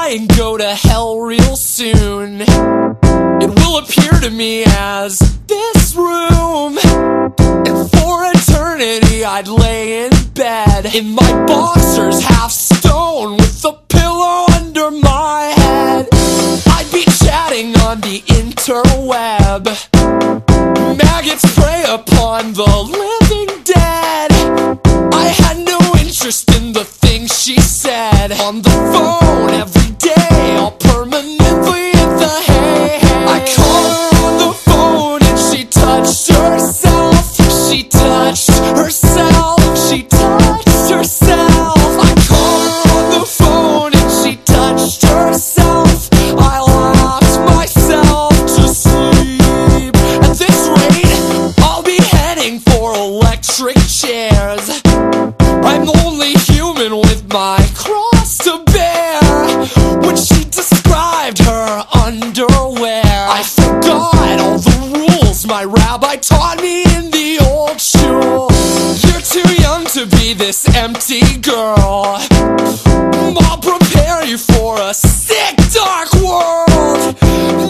die and go to hell real soon. It will appear to me as this room, and for eternity I'd lay in bed in my boxers, half stone, with a pillow under my head. I'd be chatting on the interweb. Maggots prey upon the living dead. I had no interest in the things she said on the phone every day, all permanently in the hay. I called her on the phone and she touched herself. She touched herself. She touched herself. I called her on the phone and she touched herself. I laughed myself to sleep. At this rate, I'll be heading for electric chairs. I'm only human with my cross to bear. When she described her underwear, I forgot all the rules my rabbi taught me in the old shul. You're too young to be this empty girl. I'll prepare you for a sick, dark world.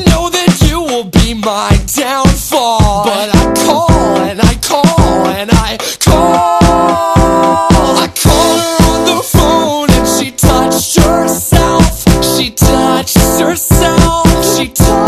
Know that you will be my downfall. But I call and I call and I call. I called her on the phone and she touched herself. She touched herself. She touched